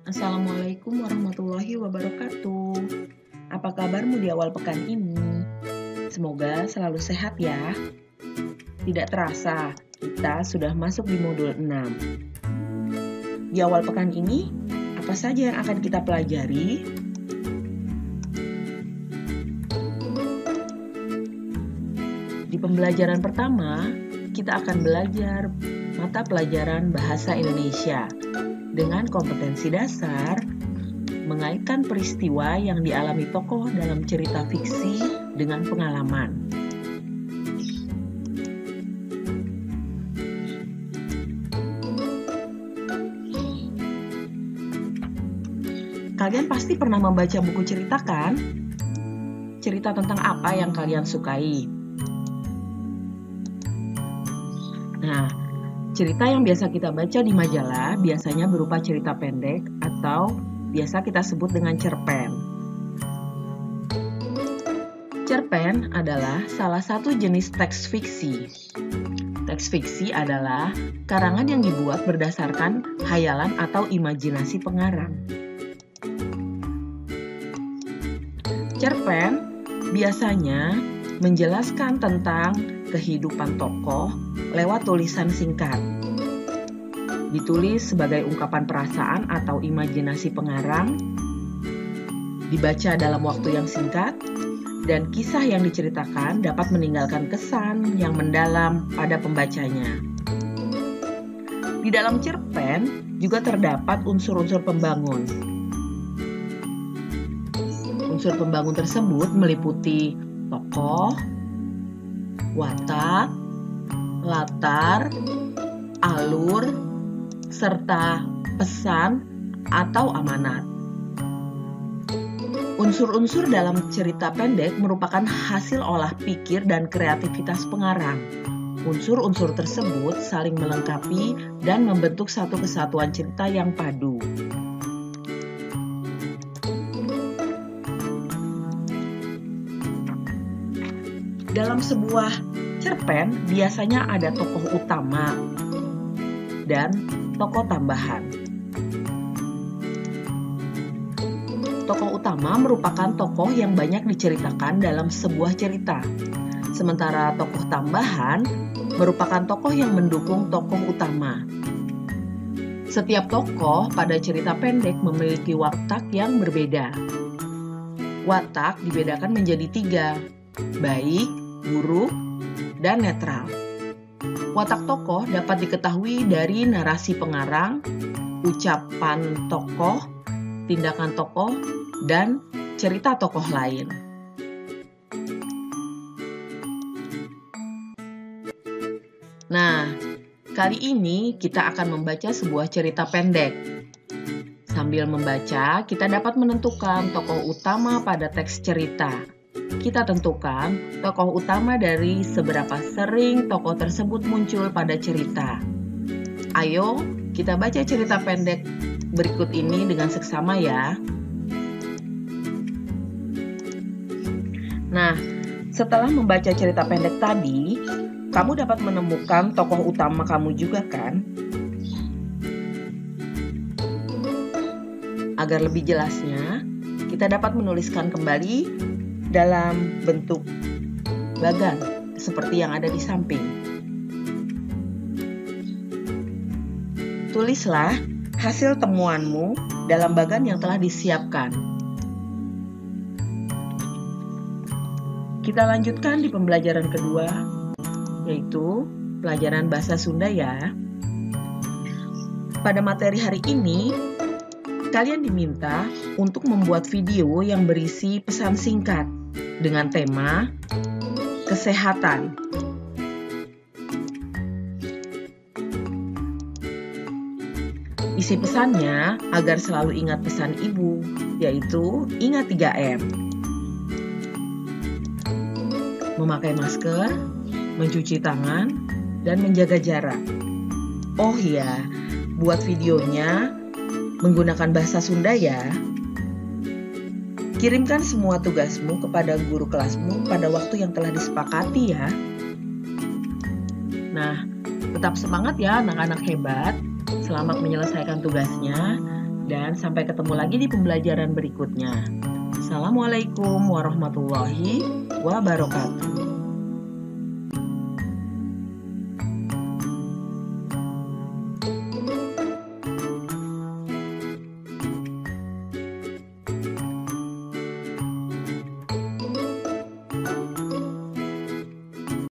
Assalamualaikum warahmatullahi wabarakatuh. Apa kabarmu di awal pekan ini? Semoga selalu sehat ya. Tidak terasa, kita sudah masuk di modul 6. Di awal pekan ini, apa saja yang akan kita pelajari? Di pembelajaran pertama, kita akan belajar mata pelajaran Bahasa Indonesia dengan kompetensi dasar, mengaitkan peristiwa yang dialami tokoh dalam cerita fiksi dengan pengalaman. Kalian pasti pernah membaca buku cerita kan? Cerita tentang apa yang kalian sukai? Nah, cerita yang biasa kita baca di majalah biasanya berupa cerita pendek atau biasa kita sebut dengan cerpen. Cerpen adalah salah satu jenis teks fiksi. Teks fiksi adalah karangan yang dibuat berdasarkan hayalan atau imajinasi pengarang. Cerpen biasanya menjelaskan tentang kehidupan tokoh lewat tulisan singkat. Ditulis sebagai ungkapan perasaan atau imajinasi pengarang, dibaca dalam waktu yang singkat, dan kisah yang diceritakan dapat meninggalkan kesan yang mendalam pada pembacanya. Di dalam cerpen juga terdapat unsur-unsur pembangun. Unsur pembangun tersebut meliputi tokoh, watak, latar, alur, serta pesan atau amanat. Unsur-unsur dalam cerita pendek merupakan hasil olah pikir dan kreativitas pengarang. Unsur-unsur tersebut saling melengkapi dan membentuk satu kesatuan cerita yang padu. Dalam sebuah cerpen biasanya ada tokoh utama dan tokoh tambahan. Tokoh utama merupakan tokoh yang banyak diceritakan dalam sebuah cerita, sementara tokoh tambahan merupakan tokoh yang mendukung tokoh utama. Setiap tokoh pada cerita pendek memiliki watak yang berbeda. Watak dibedakan menjadi 3, baik, buruk, dan netral. Watak tokoh dapat diketahui dari narasi pengarang, ucapan tokoh, tindakan tokoh, dan cerita tokoh lain. Nah, kali ini kita akan membaca sebuah cerita pendek. Sambil membaca, kita dapat menentukan tokoh utama pada teks cerita. Kita tentukan tokoh utama dari seberapa sering tokoh tersebut muncul pada cerita. Ayo, kita baca cerita pendek berikut ini dengan seksama ya. Nah, setelah membaca cerita pendek tadi, kamu dapat menemukan tokoh utama kamu juga kan? Agar lebih jelasnya, kita dapat menuliskan kembali dalam bentuk bagan seperti yang ada di samping. Tulislah hasil temuanmu dalam bagan yang telah disiapkan. Kita lanjutkan di pembelajaran kedua, yaitu pelajaran bahasa Sunda ya. Pada materi hari ini, kalian diminta untuk membuat video yang berisi pesan singkat dengan tema kesehatan. Isi pesannya agar selalu ingat pesan ibu, yaitu ingat 3M. Memakai masker, mencuci tangan, dan menjaga jarak. Oh iya, buat videonya menggunakan bahasa Sunda ya. Kirimkan semua tugasmu kepada guru kelasmu pada waktu yang telah disepakati ya. Nah, tetap semangat ya anak-anak hebat. Selamat menyelesaikan tugasnya. Dan sampai ketemu lagi di pembelajaran berikutnya. Assalamualaikum warahmatullahi wabarakatuh.